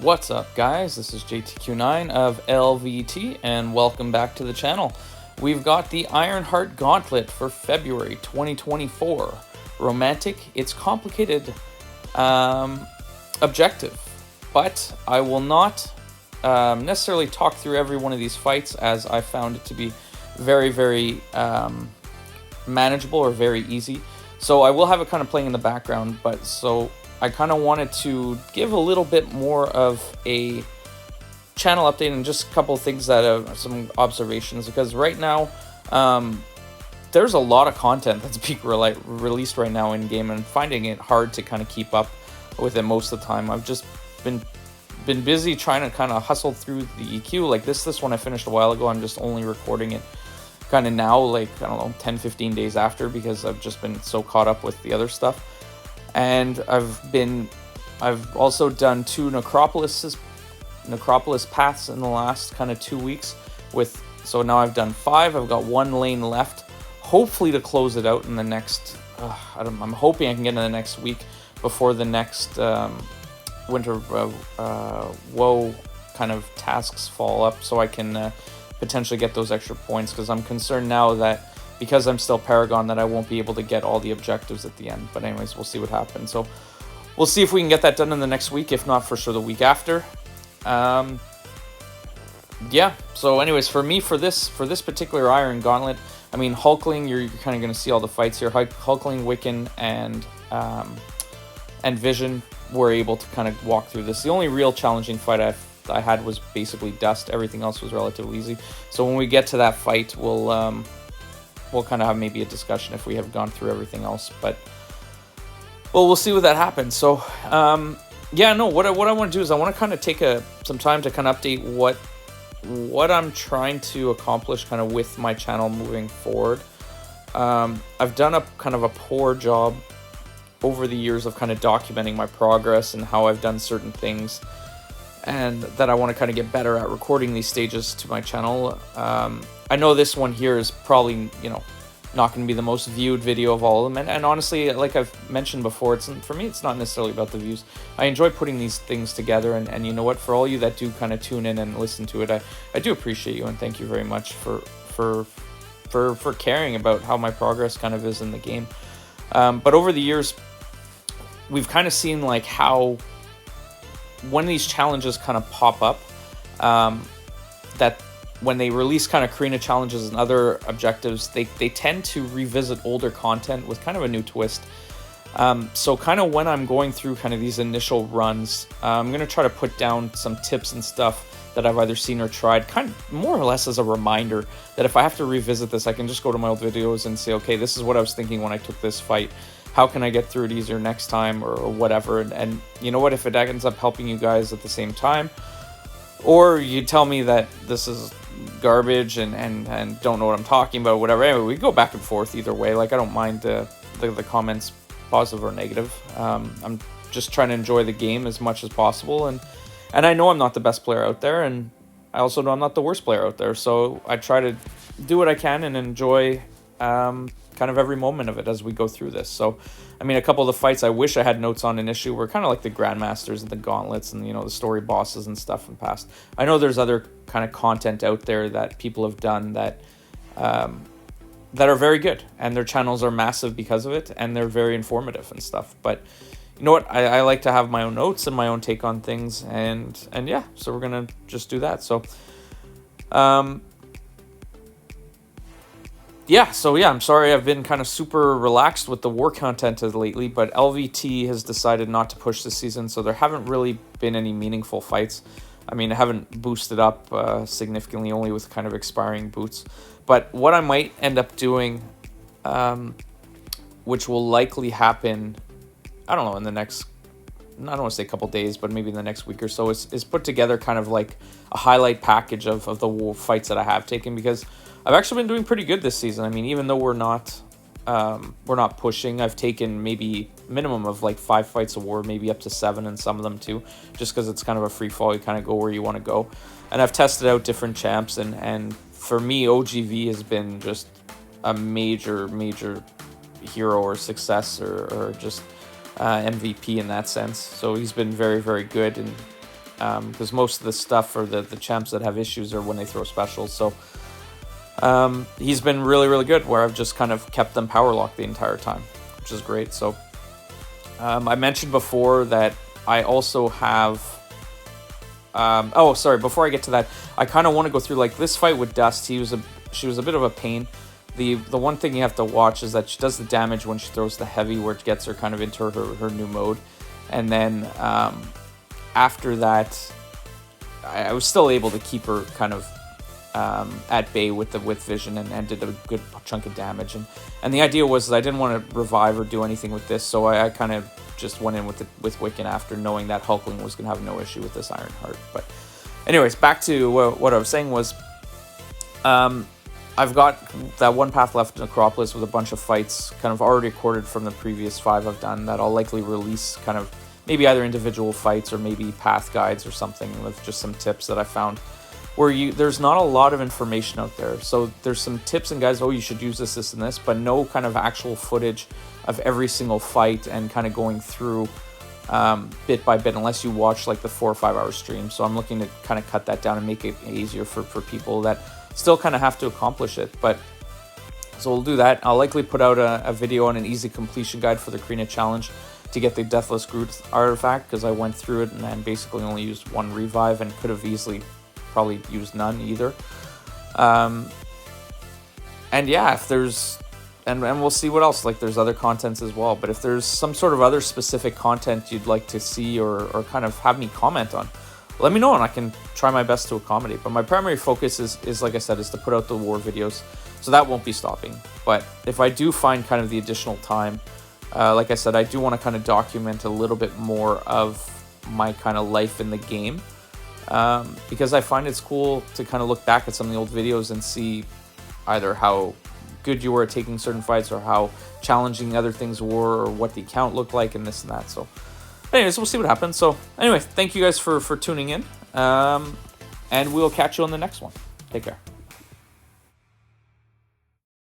What's up, guys? This is JTQ9 of LVT, and welcome back to the channel. We've got the Ironheart Gauntlet for February 2024. Romantic, it's complicated objective, but I will not necessarily talk through every one of these fights, as I found it to be very manageable or very easy. So I will have it kind of playing in the background, but so I kind of wanted to give a little bit more of a channel update and just a couple of things that some observations, because right now there's a lot of content that's being released right now in game, and finding it hard to kind of keep up with it most of the time. I've just been busy trying to kind of hustle through the EQ. Like this one I finished a while ago. I'm just only recording it kind of now, like, I don't know, 10-15 days after, because I've just been so caught up with the other stuff. And I've also done 2 Necropolis paths in the last kind of 2 weeks, so now I've done 5. I've got 1 lane left, hopefully to close it out in the next I'm hoping I can get in the next week before the next winter woe kind of tasks fall up, so I can potentially get those extra points, because I'm concerned now that because I'm still Paragon that I won't be able to get all the objectives at the end. But anyways, we'll see what happens. So we'll see if we can get that done in the next week, if not for sure the week after. Yeah, so anyways, for me, for this particular Iron Gauntlet, I mean, Hulkling, you're kind of going to see all the fights here. Hulkling, Wiccan, and Vision were able to kind of walk through this. The only real challenging fight I had was basically Dust. Everything else was relatively easy. So when we get to that fight, we'll kind of have maybe a discussion if we have gone through everything else. But we'll see what that happens. So yeah, no, what I want to do is I want to kind of take some time to kind of update what I'm trying to accomplish kind of with my channel moving forward. I've done a kind of a poor job over the years of kind of documenting my progress and how I've done certain things, and that I want to kind of get better at recording these stages to my channel. I know this one here is probably, not going to be the most viewed video of all of them, and honestly, like I've mentioned before, for me, it's not necessarily about the views. I enjoy putting these things together, and you know what, for all you that do kind of tune in and listen to it, I do appreciate you, and thank you very much for caring about how my progress kind of is in the game. But over the years, we've kind of seen like how when these challenges kind of pop up, that when they release kind of Karina challenges and other objectives, they tend to revisit older content with kind of a new twist. So kind of when I'm going through kind of these initial runs, I'm going to try to put down some tips and stuff that I've either seen or tried, kind of more or less as a reminder that if I have to revisit this, I can just go to my old videos and say, okay, this is what I was thinking when I took this fight. How can I get through it easier next time, or whatever? And you know what, if it ends up helping you guys at the same time, or you tell me that this is garbage and don't know what I'm talking about, whatever, anyway, we go back and forth either way. Like, I don't mind the comments, positive or negative. I'm just trying to enjoy the game as much as possible, and I know I'm not the best player out there, and I also know I'm not the worst player out there, so I try to do what I can and enjoy kind of every moment of it as we go through this. So, I mean, a couple of the fights I wish I had notes on in issue were kind of like the Grandmasters and the Gauntlets and, the story bosses and stuff in the past. I know there's other kind of content out there that people have done that are very good, and their channels are massive because of it, and they're very informative and stuff. But you know what? I like to have my own notes and my own take on things, and yeah, so we're going to just do that. So, yeah, I'm sorry I've been kind of super relaxed with the war content lately, but LVT has decided not to push this season, so there haven't really been any meaningful fights. I mean, I haven't boosted up significantly, only with kind of expiring boots. But what I might end up doing, which will likely happen, I don't know, in the next, I don't want to say a couple days, but maybe in the next week or so, is put together kind of like a highlight package of the fights that I have taken, because I've actually been doing pretty good this season. I mean, even though we're not pushing, I've taken maybe minimum of like 5 fights a war, maybe up to 7 in some of them too, just because it's kind of a free fall. You kind of go where you want to go. And I've tested out different champs, and for me, OGV has been just a major hero or success or just MVP in that sense. So he's been very, very good, because most of the stuff or the champs that have issues are when they throw specials. So he's been really, really good, where I've just kind of kept them power locked the entire time, which is great. So I mentioned before that I also have... oh, sorry, before I get to that, I kind of want to go through, like, this fight with Dust. She was a bit of a pain. The one thing you have to watch is that she does the damage when she throws the heavy, where it gets her kind of into her new mode. And then after that, I was still able to keep her kind of at bay with vision, and did a good chunk of damage. And the idea was that I didn't want to revive or do anything with this, so I kind of just went in with Wiccan after, knowing that Hulkling was going to have no issue with this Ironheart. But anyways, back to what I was saying was, I've got that one path left in Acropolis with a bunch of fights kind of already recorded from the previous 5 I've done, that I'll likely release kind of maybe either individual fights or maybe path guides or something with just some tips that I found, where there's not a lot of information out there. So there's some tips and guides, oh, you should use this, and this, but no kind of actual footage of every single fight and kind of going through bit by bit, unless you watch like the 4 or 5 hour stream. So I'm looking to kind of cut that down and make it easier for people that still kind of have to accomplish it. But so we'll do that. I'll likely put out a video on an easy completion guide for the Krina challenge to get the Deathless Groot artifact, because I went through it and then basically only used 1 revive and could have easily probably used none either. And yeah, if there's, and we'll see what else, like there's other contents as well, but if there's some sort of other specific content you'd like to see or kind of have me comment on, let me know and I can try my best to accommodate. But my primary focus is like I said, is to put out the war videos, so that won't be stopping. But if I do find kind of the additional time, like I said, I do want to kind of document a little bit more of my kind of life in the game, because I find it's cool to kind of look back at some of the old videos and see either how good you were at taking certain fights, or how challenging other things were, or what the account looked like, and this and that. So anyways, we'll see what happens. So anyway, thank you guys for tuning in, and we'll catch you on the next one. Take care.